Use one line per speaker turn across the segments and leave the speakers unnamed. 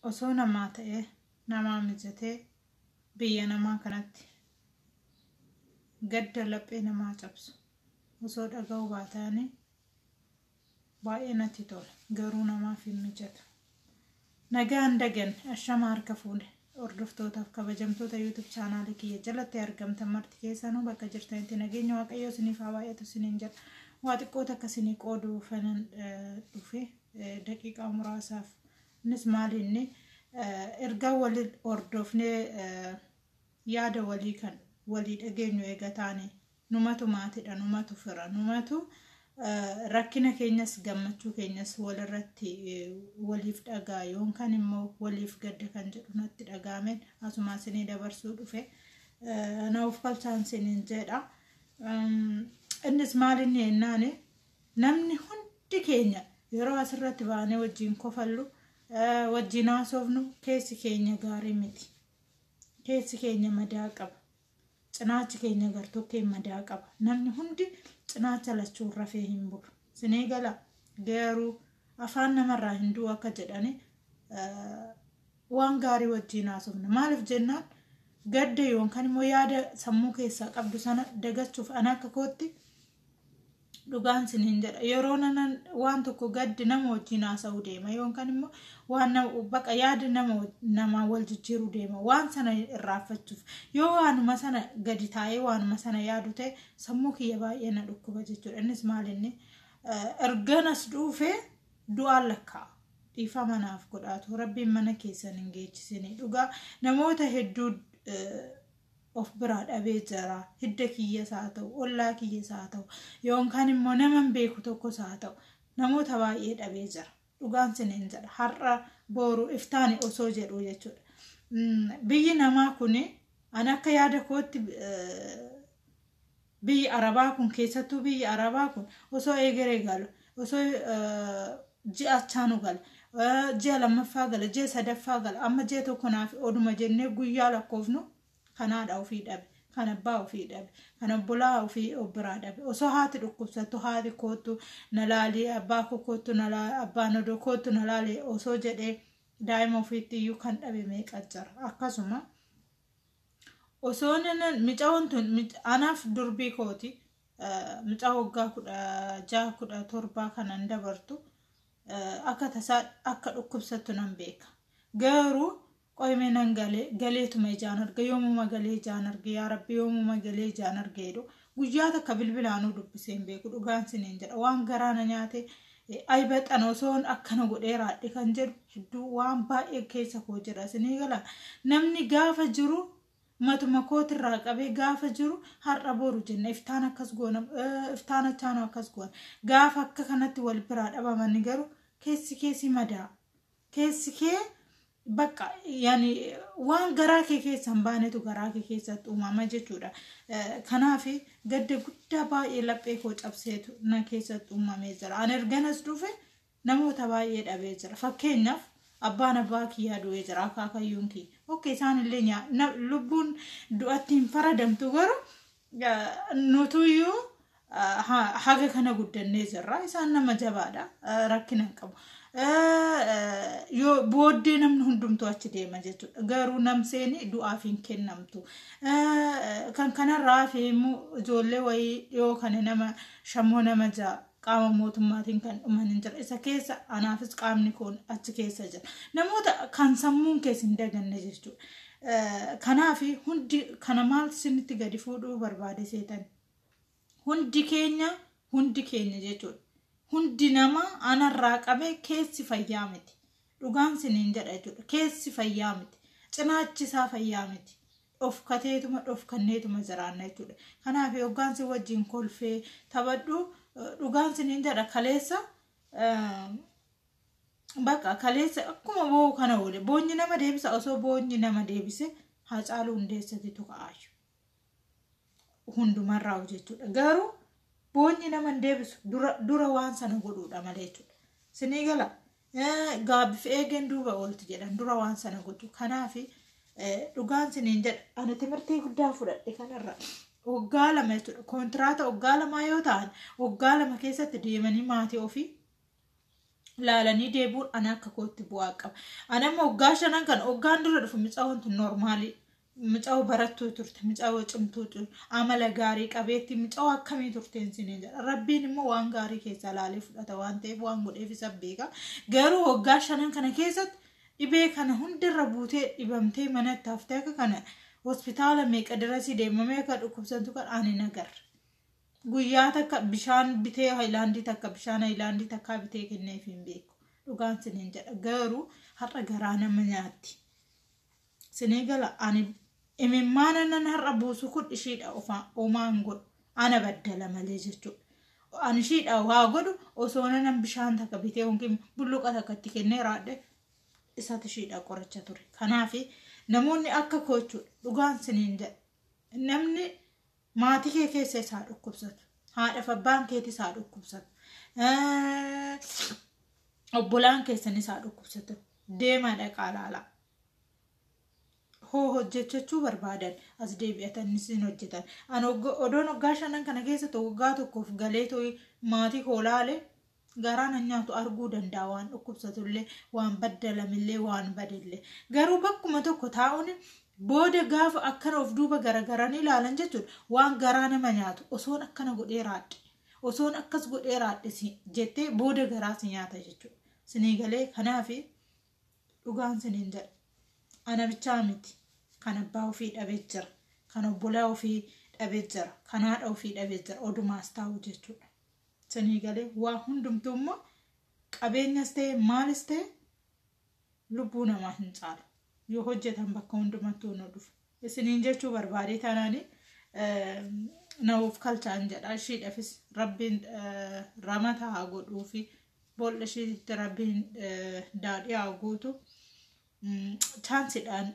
osoo namaa ta'e namaa mijatee biyya namaa kanatti gadda laphee namaa cabsu osoo dhaga'uu baataanii baay'ee natti tola. Garuu namaaf hin mijatu. Nagaan dagan ashama harka fuune hordoftootaaf kabajamtoota YouTube chaanaalii kiyya jalatti argamtan marti keessanuu bakka jirtanitti nageenya waaqayyoo isiniif haa baay'atu isiniin jedha. Waa xiqqoota akkasii qooduu fanan dhufe daqiiqaa muraasaaf innis maali inni erga walii hordofnee yaada walii kan walii dhageenyu eegataanii numatu maatiidha, numatu fira, numatu rakkina keenyas gammachuu keenyas walirratti waliif dhagaa yookaan immoo waliif gadda kan jedhu natti dhagaameen asuma isinii dabarsuu dhufe naaf qalchaan isiniin jedha. Innis maali inni jennaani namni hundi keenya yeroo asirratti baanee wajjin kofallu wajjin haasofnu keessi keenya gaarii miti. Keessi keenya madaa qaba. Cinaachi keenya gartokkeen madaa qaba. Namni hundi cinaacha lachuun rafee hin bulu. Sinii gala garuu afaan namarraa hin du'u akka jedhani waan gaarii wajjin haasofna. Maaliif jennaan gadda yookaan immoo yaada sammuu keessaa qabdu sana dagachuuf ana akka kootti dhugaan siniin jedha. Yeroo waan tokko gaddi nama wajjin haasa'uu deema yookaan immoo waan baqa yaada nama wal jijjiiruu deema waan sana irraanfachuuf yoo waanuma sana gadi taa'ee waanuma sana yaadu ta'e sammuu kiyya baay'ee na dhukkuba jechuudha. Innis maalinni erganas dhuufee du'aan lakkaa'a. Dhiifa manaaf godhaatu rabbiin mana keessan hin geechisini. Dhugaa namoota hedduu of biraa dhabee jira. Hidda kiyyas haa ta'u, ollaa kiyyas haa ta'u, yookaan immoo naman beeku tokkos haa ta'u namoota baay'ee dhabee jira. Dhugaan siniin jedha. Har'a boru iftaani osoo jedhu jechuudha. Biyyi namaa kuni an akka yaada kootti biyyi Arabaa kun keessattuu biyyi Arabaa kun osoo eegaree galu osoo ji'a achaanu gala ji'a lammaffaa gala ji'a sadaffaa gala amma ji'a tokko naaf oduma jennee guyyaa lakkoofnu kanaadha ofii dhabe kan abbaa ofii dhabe kan obbolaa ofii obbiraa dhabe osoo haati dhukkubsattu haati kootu nalaalii abbaa kootu nalaalii abbaa nodoo kootu nalaalii osoo jedhee daa'ima ofiitti iyyuu kan dhabe meeqa jira. Akkasuma osoo micaa'uun tun anaaf durbii kooti micaa waggaa 16-17 kanan dabartu akka tasaa akka dhukkubsattu nan beeka. Garuu qoyme nan galeetuma ijaan arga yoomuma galee ijaan arga yaa rabbi yoomuma galee ijaan argeedu guyyaa takka bilbilaanuu dubbiseen beeku. Dhugaan siniin jedha waan garaana nyaate ay baxan osoon akkana godhee raadhe kan jedhu hedduu waan baay'ee keessa koo jira. Sinii gala namni gaafa jiru matuma kootirraa qabee gaafa jiru har'a boru jenna iftaan akkas goona iftaan achaanoo akkas goona gaafa akka kanatti wal biraa dhabamani garuu keessi madaa keessi kee bakka yani waan garaa kee keessan baanetu garaa kee keessatti uumama jechuudha. Kanaaf gadda guddaa baay'ee laphee koo cabseetu na keessatti uumamee jira. An erganas dhufe namoota baay'ee dhabee jira. Fakkeenyaaf abbaan abbaa kiyyaa du'ee jira akaakayyuun kiyya. Okkee isaanillee lubbuun du'atti hin faradamtu garuu nutuyyuu haga kana guddannee jirra. Isaan nama jabaadha rakkina hin qabu. Yoo booddee namni hundumtuu achi deema jechuudha. Garuu namseeni du'aaf hin kennamtu. Kan kanarraa fi immoo ijoollee wayii yoo kana nama shamoo nama ja'a qaama mootummaatiin kan dhuman hin jira. Isa keessa anaafis qaamni kun achi keessa jira. Namoota kan sammuun keessa hin daganne jechuudha. Kanaaf hundi kana maal isinitti gadi fuudhuu barbaade seetan. Hundi keenya jechuudha. Hundi nama anarraa qabee keessi fayyaa miti. Dhugaan siniin jedha jechuudha. Keessi fayyaa miti. Cinaachisaa fayyaa miti. Dhofkanneetuma jiraanna jechuudha. Kanaaf hoggaansi wajjin kolfee taphadhu dhugaan siniin jedha kaleessa bakka kaleessa akkuma boo kana oole boonyi nama deebisa osoo boonyi nama deebise Haacaaluu Hundeessatitu ka'aayu. Hundumarraa jechuudha. Garuu boonyi nama deebisu dura waan sana godhuudha malee jechuudha. Sinii gala gaabbiif eegen duuba oolti jedhan dura waan sana godhu. Kanaaf dhugaan siniin jedha ani timirtii guddaa fudhadhe kanarra waggaa 2 jechuudha. Kontiraata waggaa 2 yoo ta'an waggaa 2 keessatti deemanii maatii ofii laalanii deebuun ana akka kootti bu'aa qaba. Ana immoo waggaa shanan kan waggaan dura dhufu mucaan tun normaali. Mucaa barattuu turte, mucaa cimtuu turte, amala gaarii qabeetti mucaa akkamii turteen sinee jedha. Rabbiin immoo waan gaarii keessa laalee fudhata waan ta'eef waan godheef isa beeka. Garuu waggaa shanan kana keessatti dhibee kana hundirra buutee dhibamtee manatti haftee akka kana hospitaala meeqa dirasii deemamee akka dhukkubsantu kan ani nagarra. Guyyaa takka bishaan bitee haayilaandii takka bishaan haayilaandii takka bitee kenneef hin beeku. Dhugaan sineen jedha. Garuu har'a garaa nama nyaatti. Sinee gala ani imimmaan nan har'a buusu kun ishiidha omaan godhu ana baddala malee jechuudha. Ani ishiidha waa godhu osoo nan bishaan takka bitee yookiin bulluqa takkatti kennee raadhe isaati ishiidha qoricha ture. Kanaaf namoonni akka koochuudha dhugaan sineen jedha. Namni maatii kee keessa isaa dhukkubsatu. Haadhaaf abbaan keetii isaa dhukkubsatu. Obbolaan keessan isaa dhukkubsatu. Deemaa dhaqaa laalaa. Hojjechuu barbaadan as deebi'atan isin hojjetan. An odoon waggaa shanan kana keessatti waggaa tokkoof galee to'ii maatii hoolaalee garaan nyaatu arguu danda'a waan dhukkubsatullee waan baddalamillee waan badillee. Garuu bakkuma tokko taa'uun booda gaafa akkana of duuba garagaranii ilaalan jechuudha waan garaa nama nyaatu osoon akkana godhee raadhe osoon akkas godhee raadhe jettee booda garaa si nyaata jechuudha. Sinii galee kanaaf dhugaan siniin jedha. Ana bichaa miti. Kan abbaa ofii dhabee jira. Kan obbolaa ofii dhabee jira. Kan haadha ofii dhabee jira. Odumaas taa'u jechuudha. Sinii galee waa hundumtuu immoo qabeenyas ta'e maalis ta'e lubbuu namaa hin caalu. Yoo hojjetan bakka hundumattuu nu dhufu. Isiniin jechuu barbaadee taanaanii na'uuf kalchaan jedha. Ishiidhaafis rabbiin ramata haa godhuu fi boolla ishiitti rabbiin daadhii haa guutu. Chaansidhaan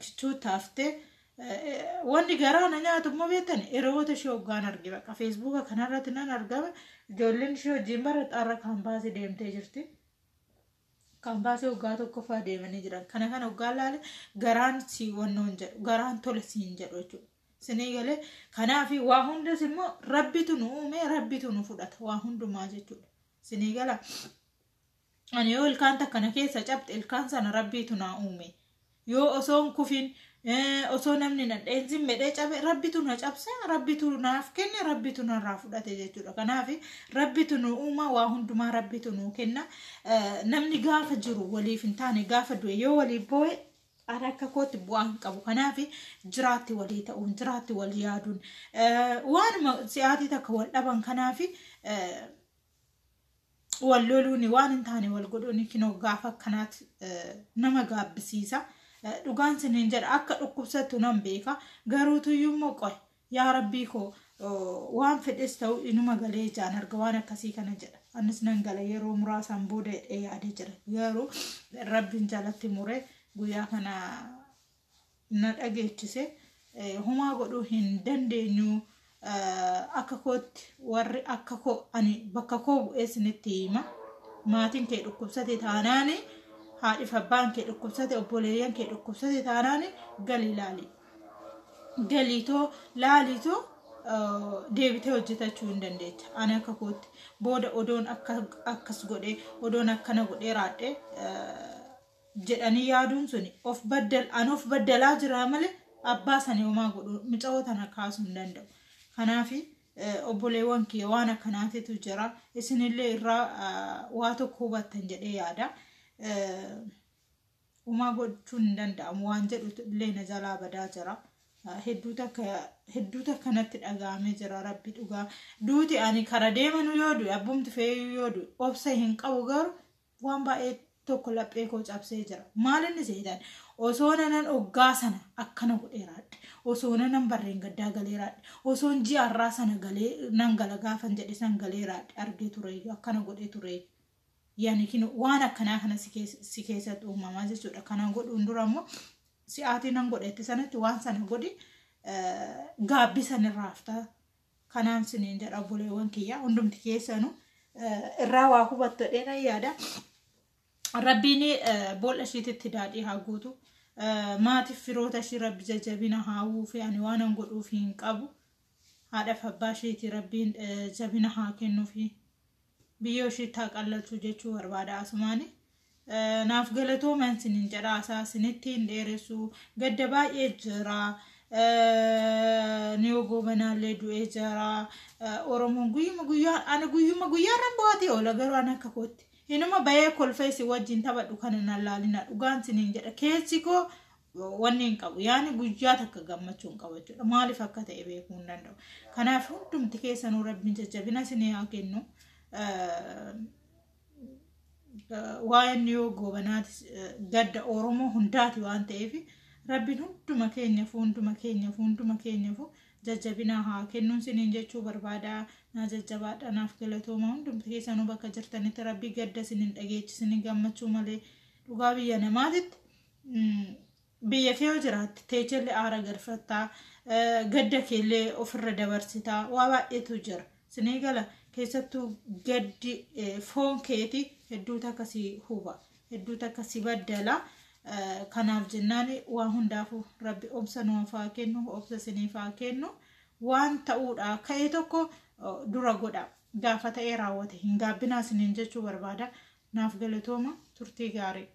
kichuu taaftee wanni garaa na nyaatu immoo beektan hiriyoota ishee hoggaan arge baqa feesbuuka kanarratti nan argama ijoolleen ishee wajjin baraxaarra kaampaasii deemtee jirti. Kaampaasii hoggaa tokkoffaa deemanii jiran kana hoggaan laale garaan si wannoon jedhu garaan tole siin jedhu jechuudha. Sinii galee kanaaf waa hundas immoo rabbitu nu uume rabbitu nu fudhata waa hundumaa jechuudha. Sinii gala ani yoo ilkaan takkana keessa cabte ilkaan sana rabbitu naa uume. Yoo osoon kufin osoo namni nadheensi medhee cabe rabbitu na cabse rabbitu naaf kenne rabbitu narraa fudhate jechuudha. Kanaaf rabbitu nu uuma waa hundumaa rabbitu nu kenna. Namni gaafa jiru waliif hin taane gaafa du'e yoo waliif boo'e akka kootti bu'aa hin qabu. Kanaaf jiraatti walii ta'uun jiraatti walii yaaduun waanuma si'aatii takka wal dhaban kanaaf wal loluun waan hin taane wal godhuun kinoo gaafa akkanaatti nama gaabbisiisa. Dhugaan siniin jedha akka dhukkubsattu nan beeka garuutu immoo qoy yaa rabbii koo waan fedhes ta'u inuma galee jaan arga waan akkasii kana jedha. Anis nan gala yeroo muraasaan booda yaadee jira. Garuu rabbiin jalatti muree guyyaa kana na dhageechise humaa godhuu hin dandeenyu. Akka kootti warri akka koo ani bakka koo bu'ee sinitti hima. Maatiin kee dhukkubsate taanaani haadhiif abbaan kee dhukkubsate obboleeyyan kee dhukkubsate taanaani galii laali. Galiitoo laaliitoo deebitee hojjetachuu hin dandeecha. Ani akka kootti booda odoon akkas godhee odoon akkana godhee raadhee jedhanii yaaduun suni of baddalaa jira malee abbaa sanii homaa godhu mucaa tana kaasuu hin danda'u. Kanaaf obboleewwan kee waan akkanaatitu jira. Isinillee irraa waa tokko hubattan jedhee yaada. Homaa gochuun hin danda'amu waan jedhu illee na jalaa badaa jira. Hedduuta kanatti dhagahamee jira rabbi dhugaa. Duuti ani kara deemanu yoo du'e abbumti feeyuu yoo du'e obsa hin qabu garuu waan baay'ee tokko laphee koo cabsee jira. Maalinni seetan osoo nanan oggaa sana akkana godheeraadhe. Osoo nanan barreen gaddaa galeeraadhe. Osoo ji'arraa sana galee nan gala gaafan jedhe san galeeraadhe argee ture akkana godhee ture. Yaani kinu waan akkanaa kana si keessatti uumamaa jechuudha. Kana godhuun dura immoo si'aatii nan godhetti sanatti waan sana godhi gaabbisan irraa haftaa. Kanaan siniin jedha obboleewwan kiyyaa hundumti keessanu irraa waa hubattu dheeraa yaada. Rabbiin boolla ishiititti daadhii haa guutu. Maatiif firoota ishii rabbi jajjabina haa uufee ani waan an godhuuf hin qabu. Haadhaaf abbaa ishiitii rabbiin jabina haa kennuufi. biyyoo shitaa qallalchu jechuu barbaada asumaani naaf galatoomaa sinin jedhaasaa sinittiin dheeressu gadda baay'ee jira niyo gobanaalee du'ee jira oromoon guyyuma guyyaarran baatee oola garuu ana akka kootti inuma bayee kolfeesi wajjin taphadhu kana nan laalina dhugaan sinin jedha keessi koo wanni hin qabu yaani guyyaa takka gammachuu hin qabu jechuudha maaliif akka ta'e beekuu hin danda'u kanaaf hundumti keessanuu rabbiin jajjabina isinii haa kennu waa'een niyo gobanaati gadda oromoo hundaati waan ta'eef rabbiin hunduma keenyaaf jajjabina haa kennuun siniin jechuu barbaada na jajjabaadha naaf galatooma hundumti keessanuu bakka jirtanitti rabbi gadda sinin dhageechisanii gammachuu malee dhugaa biyya namaatitti biyya kee yoo jiraatte teechillee aara galfattaa gadda keellee ofirra dabarsitaa waa baay'eetu jira sinii gala keessattuu gaddi foon keeti hedduu takkasii huba hedduu takkasii baddala kanaaf jennaan waan hundaafu rabbi obsa nuuf haa kennu obsa siniif haa kennu waan ta'uudha ka'ee tokko dura godha gaafa ta'ee raawwate hin gaabbinaa siniin jechuu barbaada naaf galatooma turtii gaarii